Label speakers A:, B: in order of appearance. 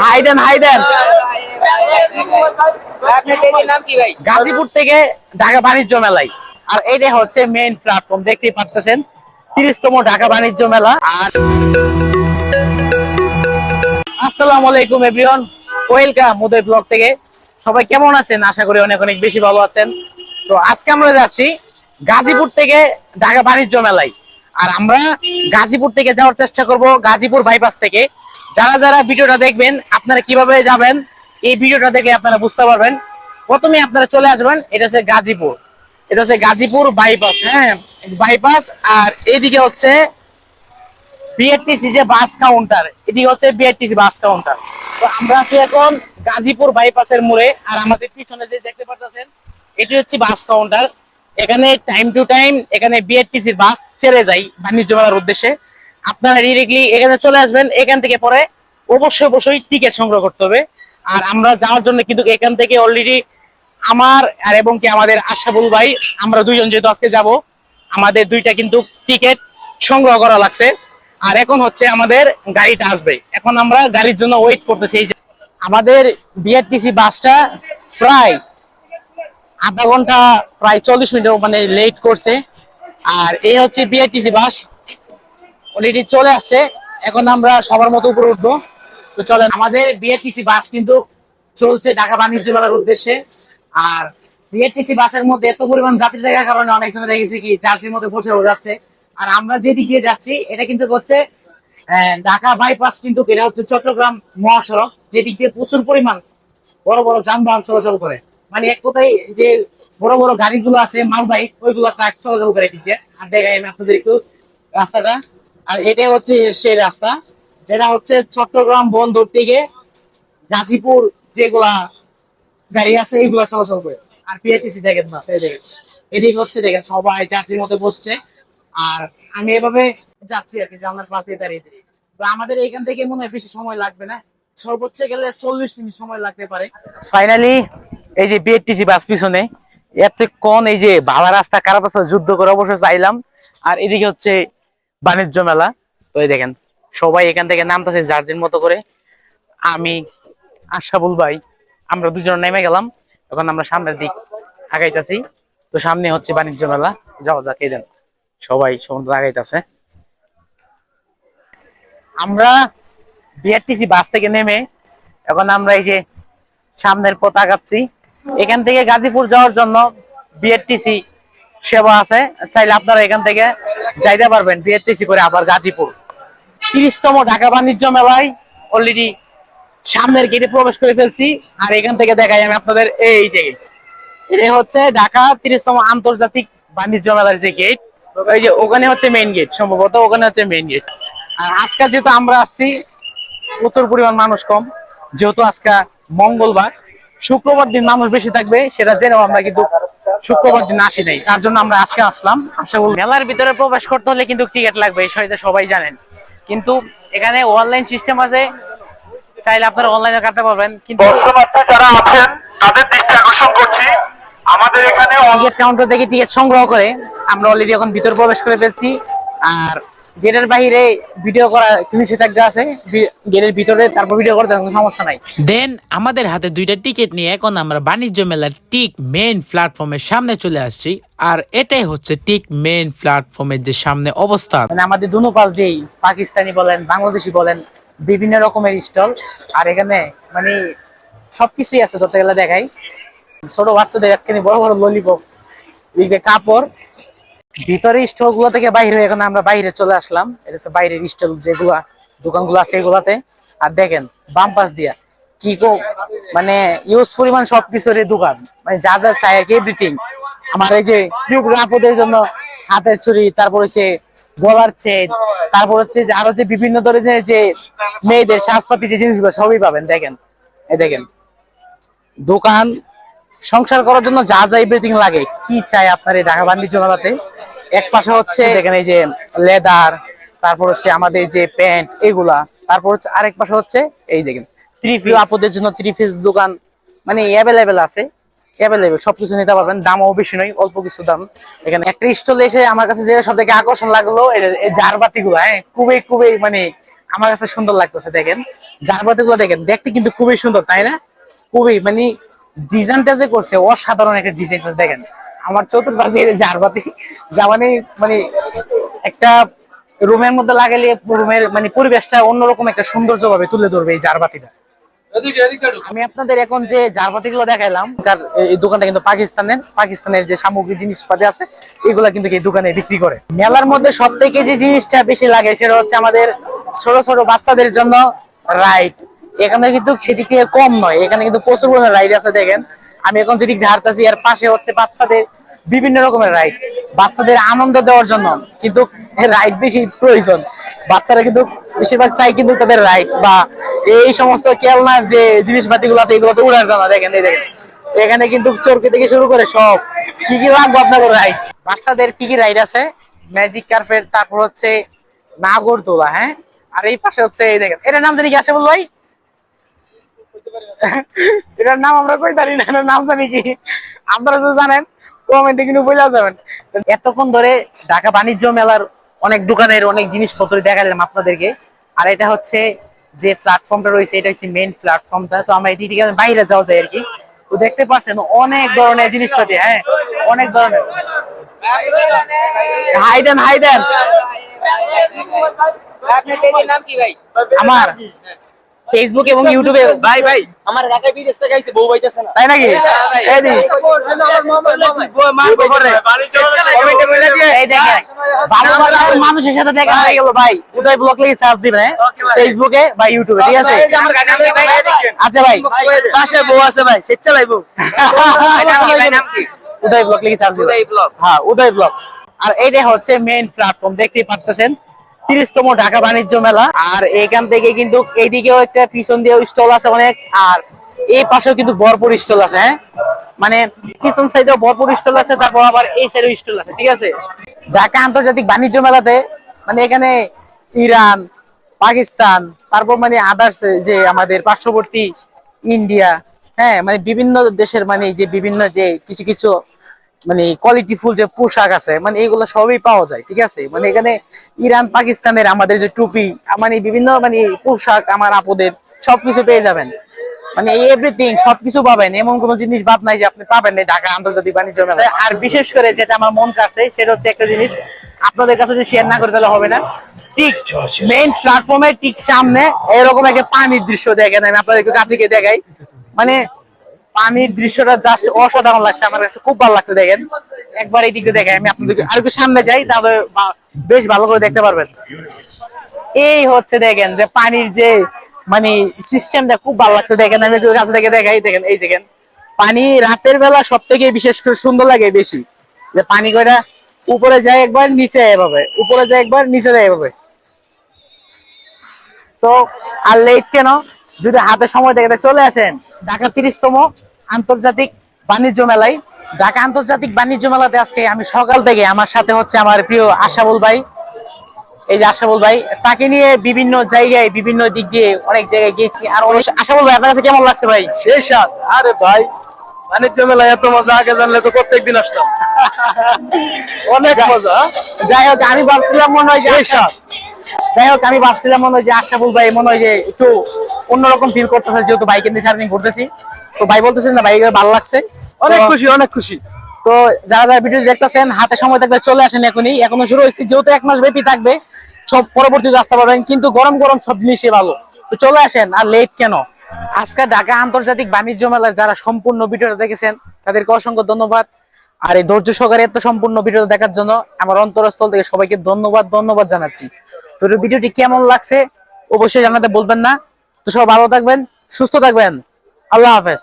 A: হাইডেন হাইডেন গাজীপুর থেকে ঢাকা বাণিজ্য মেলায়। আর এটা হচ্ছে মেইন প্ল্যাটফর্ম, দেখতেই পারতেছেন 30তম ঢাকা বাণিজ্য মেলা। আর আসসালামু আলাইকুম এভরিওয়ান, ওয়েলকাম উদয় ব্লগ থেকে। সবাই কেমন আছেন? আশা করি অনেক অনেক বেশি ভালো আছেন। তো আজকে আমরা যাচ্ছি গাজীপুর থেকে ঢাকা বাণিজ্য মেলায়। আর আমরা গাজীপুর থেকে যাওয়ার চেষ্টা করব গাজীপুর বাইপাস থেকে। যারা যারা ভিডিওটা দেখবেন আপনারা কিভাবে যাবেন এই ভিডিওটা দেখে আপনারা বুঝতে পারবেন। প্রথমে আপনারা চলে আসবেন, এটা হচ্ছে গাজীপুর, এটা হচ্ছে গাজীপুর বাইপাস। হ্যাঁ, বাইপাস। আর এইদিকে হচ্ছে বিআরটিসি যে বাস কাউন্টার, এদিকে হচ্ছে বিআরটিসি বাস কাউন্টার। তো আমরা আছি এখন গাজীপুর বাইপাসের মোড়ে। আর আমাদের পিছনে যে দেখতে পাচ্ছেন এটি হচ্ছে বাস কাউন্টার। এখানে টাইম টু টাইম এখানে বিআরটিসির বাস ছেড়ে যায় বাণিজ্য মেলার উদ্দেশ্যে। আপনারা ডিরেক্টলি এখানে চলে আসবেন। এখান থেকে পরে অবশ্যই অবশ্যই টিকিট সংগ্রহ করতে হবে। আর আমরা যাওয়ার জন্য কিন্তু এখান থেকে অলরেডি আমার আর এবং কি আমাদের আশাফুল ভাই, আমরা দুইজন যেহেতু আজকে যাব, আমাদের দুইটা কিন্তু টিকিট সংগ্রহ করা লাগছে। আর এখন হচ্ছে আমাদের গাড়িটা আসবে, এখন আমরা গাড়ির জন্য ওয়েট করতেছি। এই যে আমাদের বিআরটিসি বাসটা প্রায় আধা ঘন্টা, প্রায় 40 মিনিট মানে লেট করছে। আর এই হচ্ছে বিআরটিসি বাস অলরেডি চলে আসছে। এখন আমরা সবার মতো উপরে উঠবো। তো চলেন, আমাদের বিআরটিসি বাস কিন্তু চলছে ঢাকা বাণিজ্য মেলার উদ্দেশ্যে। আর বিআরটিসি বাসের মধ্যে এত পরিমাণ যাত্রী থাকার কারণে অনেকজন দেখেছি কি জার্সির মধ্যে বসে যাচ্ছে। আর আমরা যেদিকে যাচ্ছি এটা কিন্তু হচ্ছে ঢাকা বাইপাস, কিন্তু এটা হচ্ছে চট্টগ্রাম মহাসড়ক, যেদিক দিয়ে প্রচুর পরিমাণ বড় বড় যানবাহন চলাচল করে। মানে এক কথায় যে বড় বড় গাড়িগুলো আছে মালবাহী, ওইগুলো ট্রাক চলাচল করে এদিক দিয়ে। আর দেখাই আমি আপনাদের একটু রাস্তাটা। আর এটা হচ্ছে সেই রাস্তা যেটা হচ্ছে চট্টগ্রাম বন্দর থেকে গাজীপুর যেগুলা গাড়ি আছে এইগুলা চলাচল করে। আর বিআরটিসি দেখেন না, এদিকে হচ্ছে দেখেন সবাই যাত্রীর মধ্যে বসছে। আর আমি এভাবে যাচ্ছি আর কি, জানলার পাশে দাঁড়িয়ে। তো আমাদের এখান থেকে মনে হয় বেশি সময় লাগবে না, সর্বোচ্চ গেলে 40 মিনিট সময় লাগতে পারে। ফাইনালি এই যে বিআরটিসি বাস পিছনে এতক্ষণ এই যে ভাড়া রাস্তা খারাপ রাস্তা যুদ্ধ করে অবশ্য চাইলাম। আর এদিকে হচ্ছে বাণিজ্য মেলা। তো এই দেখেন সবাই এখান থেকে নামতেছে জার্জির মতো করে। আমি আশাফুল ভাই আমরা দুজন নেমে গেলাম। এখন আমরা সামনের দিক আগাইতেছি। তো সামনে হচ্ছে বাণিজ্য মেলা, যাওয়া যাক। এই দেন সবাই সমুদ্র আগাইতেছে। আমরা বিআরটিসি বাস থেকে নেমে এখন আমরা এই যে সামনের পথ আগাচ্ছি। এখান থেকে গাজীপুর যাওয়ার জন্য বিআরটিসি সেবা আছে, চাইলে আপনারা এখান থেকে যাইতে পারবেন বিআরটিসি করে আবার গাজীপুর। 30তম ঢাকা বাণিজ্য মেলায় অলরেডি সামনের গেটে প্রবেশ করে ফেলছি। আর এখান থেকে দেখাই আমি আপনাদের, এই যে এটা হচ্ছে ঢাকা 30তম আন্তর্জাতিক বাণিজ্য মেলার যে গেট, এই যে ওখানে হচ্ছে মেইন গেট, সম্ভবত ওখানে হচ্ছে মেইন গেট। আর আজকে যেহেতু আমরা আসছি প্রচুর পরিমাণ মানুষ কম, যেহেতু আজকে মঙ্গলবার, শুক্রবার দিন মানুষ বেশি থাকবে সেটা জেনেও আমরা কিন্তু শুক্রবার দিন আসি নাই, তার জন্য আমরা আজকে আসলাম। মেলার ভিতরে প্রবেশ করতে হলে কিন্তু টিকিট লাগবে, এই বিষয়টা সবাই জানেন। কিন্তু এখানে অনলাইন সিস্টেম আছে, চাইলে আপনারা অনলাইনে কাটতে পারবেন। কিন্তু যারা আছেন তাদের দৃষ্টি আকর্ষণ করছি, আমাদের এখানে টিকিট কাউন্টার থেকে টিকিট সংগ্রহ করে আমরা অলরেডি এখন ভিতরে প্রবেশ করে ফেলছি। আর গেটের বাইরে ভিডিও করা নিষেধাজ্ঞা আছে, গেটের ভিতরে তারপর ভিডিও করতে কোনো সমস্যা নাই।
B: দেন আমাদের হাতে দুইটা টিকিট নিয়ে এখন আমরা বাণিজ্য মেলার ঠিক মেইন প্ল্যাটফর্মের সামনে চলে আসছি। আর এটাই হচ্ছে ঠিক মেইন প্ল্যাটফর্মের যে সামনে অবস্থান।
A: মানে আমাদের দুনো পাশ দিয়েই পাকিস্তানি বলেন বাংলাদেশি বলেন বিভিন্ন রকমের স্টল। আর এখানে মানে সবকিছুই আছে, ধরতে গেলে দেখাই ছোট বাচ্চাদের একখানি বড় বড় ললিপপ, কাপড়। ভিতরে স্টল গুলো থেকে বাইরে এখন আমরা বাইরে চলে আসলাম। এটা হচ্ছে বাইরের স্টল যেগুলা দোকানগুলো আছে এগুলাতে। আর দেখেন বাম পাশ দিয়া কি মানে ইউজ পরিমাণ সবকিছুর দোকান, মানে যা যা চাই আর কি এভরিথিং। আমার এই যে আপদের জন্য হাতের চুড়ি, তারপর হচ্ছে গলার চেন, তারপর হচ্ছে যে আরো যে বিভিন্ন ধরনের যে মেয়েদের সাজপাতি যে জিনিসগুলো সবই পাবেন। দেখেন এই দেখেন দোকান, সংসার করার জন্য যা যা এভরিথিং লাগে কি চাই আপনার এই ঢাকা বাণিজ্য মেলাতে। এক পাশে হচ্ছে দেখেন এই যে লেদার, তারপর হচ্ছে আমাদের যে প্যান্ট এগুলা, তারপর হচ্ছে আরেক পাশে হচ্ছে এই দেখেন থ্রি পিস, আপুদের জন্য থ্রি পিস দোকান মানে অ্যাভেলেবেল আছে, অ্যাভেলেবেল সবকিছু নিতে পারবেন। দামও বেশি নয়, অল্প কিছু দাম। এখানে একটা স্টলে এসে আমার কাছে যে সব থেকে আকর্ষণ লাগলো এই জারবাতি গুলা। হ্যাঁ, খুবই খুবই মানে আমার কাছে সুন্দর লাগতেছে। দেখেন ঝাড়বাতি গুলো দেখেন, দেখতে কিন্তু খুবই সুন্দর, তাই না? খুবই মানে ডিজাইনটা যে করছে অসাধারণ একটা ডিজাইন। দেখেন আমার চতুর্পাশ দিয়ে ঝাড়বাতি যা মানে মানে একটা রুমের মধ্যে লাগালে রুমের মানে পরিবেশটা অন্যরকম একটা সৌন্দর্য ভাবে তুলে ধরবে এই ঝাড়বাতিটা। আমি আপনাদের এখন যে ঝাড়বাতি গুলো দেখাইলাম, এই দোকানটা কিন্তু পাকিস্তানের যে সামগ্রী জিনিসপাতি আছে এগুলা কিন্তু এই দোকানে বিক্রি করে। মেলার মধ্যে সব থেকে যে জিনিসটা বেশি লাগে সেটা হচ্ছে আমাদের ছোট ছোট বাচ্চাদের জন্য রাইড। এখানে কিন্তু সেদিকে কম নয়, এখানে কিন্তু প্রচুর পরিমাণে রাইড আছে। দেখেন আমি এখন যেদিকে হাঁটতেছি এর পাশে হচ্ছে বাচ্চাদের বিভিন্ন রকমের রাইড, বাচ্চাদের আনন্দ দেওয়ার জন্য কিন্তু রাইড বেশি প্রয়োজন। বাচ্চারা কিন্তু বেশিরভাগ চাই কিন্তু তাদের রাইড বা এই সমস্ত খেলনার যে জিনিসপাতি গুলো আছে এগুলো তো উড়ার জন্য। দেখেন এই দেখেন এখানে কিন্তু চরকি থেকে শুরু করে সব কি কি লাগবে আপনাদের রাইড। বাচ্চাদের কি কি রাইড আছে, ম্যাজিক কার্পেট, তারপর হচ্ছে নাগরদোলা, হ্যাঁ। আর এই পাশে হচ্ছে এই দেখেন, এটার নাম জানি কি আসে বল ভাই? এটার নাম আমরা কই জানি না, এটার নাম জানি কি? আপনারা যদি জানেন কমেন্টে কিন্তু বলে যাবেন। এতক্ষণ ধরে ঢাকা বাণিজ্য মেলার অনেক দোকানের অনেক জিনিসপত্র দেখালাম আপনাদেরকে। আর এটা হচ্ছে যে প্ল্যাটফর্মটা রয়েছে এটা হচ্ছে মেইন প্ল্যাটফর্মটা। তো আমরা এটি থেকে বাইরে যাওয়া যায় আর কি। তো দেখতে পাচ্ছেন অনেক ধরনের জিনিসপাতি, হ্যাঁ অনেক ধরনের। হাইডেন হাইডেন
C: আপনার পেজের নাম কি ভাই?
A: আমার ফেসবুক এবং ইউটিউবে
C: ভাই ভাই আমার ঢাকায় বিদেশ থেকে আইছে, বউ পাইতেছে না।
A: তাই নাকি? এই দি
C: আমার মোবাইল আছে, বউ মার করে কমেন্টে বলে দিয়ে
A: এই দেখেন ভালোবাসার মানুষের সাথে দেখা হয়ে গেল ভাই। উদয় ব্লগ লিখে সার্চ দিবেন, হ্যাঁ ফেসবুকে বা ইউটিউবে, ঠিক আছে?
C: আমার ঢাকা ভাই দেখেন।
A: আচ্ছা ভাই
C: পাশে বউ আছে ভাই, সে চালাই বউ। ভাই নাম কি?
A: উদয় ব্লগ লিখে সার্চ দিবেন।
C: উদয় ব্লগ।
A: হ্যাঁ উদয় ব্লগ। আর এইটা হচ্ছে মেইন প্ল্যাটফর্ম, দেখতেই পারতেছেন 30তম ঢাকা বাণিজ্য মেলা। আর এখান থেকে কিন্তু এইদিকেও একটা পিছন দিয়ে স্টল আছে অনেক, আর এই পাশেও কিন্তু ভরপুর স্টল আছে, হ্যাঁ মানে পিছন সাইডেও ভরপুর স্টল আছে, তারপর আবার এই সাইডেও স্টল আছে, ঠিক আছে? ঢাকা আন্তর্জাতিক বাণিজ্য মেলাতে মানে এখানে ইরান, পাকিস্তান, তারপর মানে আদার্স যে আমাদের পার্শ্ববর্তী ইন্ডিয়া, হ্যাঁ মানে বিভিন্ন দেশের মানে যে বিভিন্ন যে কিছু কিছু মানে কোয়ালিটিফুল যে পোশাক আছে মানে এগুলো সবই পাওয়া যায়, ঠিক আছে? মানে এখানে ইরান পাকিস্তানের আমাদের যে টুপি মানে বিভিন্ন মানে পোশাক আমার আপদের সবকিছু পেয়ে যাবেন। মানে এভরিথিং সবকিছু পাবেন, এমন কোনো জিনিস বাদ নাই যে আপনি পাবেন না ঢাকা আন্তর্জাতিক বাণিজ্য মেলায়। আর বিশেষ করে যেটা আমার মন কাছে সেটা হচ্ছে একটা জিনিস আপনাদের কাছে যদি শেয়ার না করে তাহলে হবে না। ঠিক মেইন প্ল্যাটফর্মের ঠিক সামনে এরকম একটা পানির দৃশ্য দেখেন, আমি আপনাদেরকে কাছে গিয়ে দেখাই। মানে পানির দৃশ্যটা জাস্ট অসাধারণ লাগছে, আমার কাছে খুব ভালো লাগছে। দেখেন একবার এই দিকে দেখাই, আমি আপনাদেরকে আর একটু সামনে যাই তাহলে বেশ ভালো করে দেখতে পারবেন। এই হচ্ছে দেখেন যে পানির যে মানে সিস্টেমটা খুব ভালো লাগছে। দেখেন আমি একটু কাছে থেকে দেখাই, দেখেন এই দেখেন পানি রাতের বেলা সব থেকে বিশেষ করে সুন্দর লাগে বেশি, যে পানি কয়টা উপরে যায় একবার নিচে এভাবে, উপরে যায় একবার নিচে যায় এভাবে। তো আর লেট কেন, যদি হাতে সময় দেখে চলে আসেন ঢাকা 30তম আন্তর্জাতিক বাণিজ্য মেলায়। ঢাকা আন্তর্জাতিক বাণিজ্য মেলাতে আজকে আমি সকাল থেকে আমার সাথে হচ্ছে আমার প্রিয় আশাবুল ভাই, এই যে আশাবুল ভাই, তাকে নিয়ে বিভিন্ন জায়গায় বিভিন্ন দিক দিয়ে অনেক জায়গায় গিয়েছি। আর আশাবুল ভাই আপনার কাছে কেমন লাগছে ভাই?
C: সেই সাত। আরে ভাই বাণিজ্য মেলায় এত মজা আগে জানলে তো প্রত্যেকদিন আসতাম। অনেক মজা।
A: যাই হোক আমি ভাবছিলাম মনে হয় যে আশাবুল ভাই মনে হয় যে একটু অন্যরকম ফিল করতেছে, যেহেতু বাইকে নিয়ে জার্নি করতেছি। তো ভাই বলতেছেন না বাইকে ভালো লাগছে,
C: অনেক খুশি অনেক খুশি।
A: তো যারা যারা ভিডিও দেখতেছেন হাতে সময় থাকলে চলে আসেন, এখনো শুরু হয়েছে, যেহেতু 1 মাস ব্যাপী থাকবে, সব পরবর্তীতে আসতে পারবেন, কিন্তু গরম গরম সব জিনিসই ভালো। তো চলে আসেন, আর লেট কেন। আজকে ঢাকা আন্তর্জাতিক বাণিজ্য মেলার যারা সম্পূর্ণ ভিডিওটা দেখেছেন তাদেরকে অসংখ্য ধন্যবাদ। আর এই ধৈর্য সহকারে এত সম্পূর্ণ ভিডিও দেখার জন্য আমার অন্তরস্থল থেকে সবাইকে ধন্যবাদ জানাচ্ছি। তো ভিডিওটি কেমন লাগছে অবশ্যই জানাতে বলবেন না। তো সবাই ভালো থাকবেন, সুস্থ থাকবেন, আল্লাহ হাফেজ।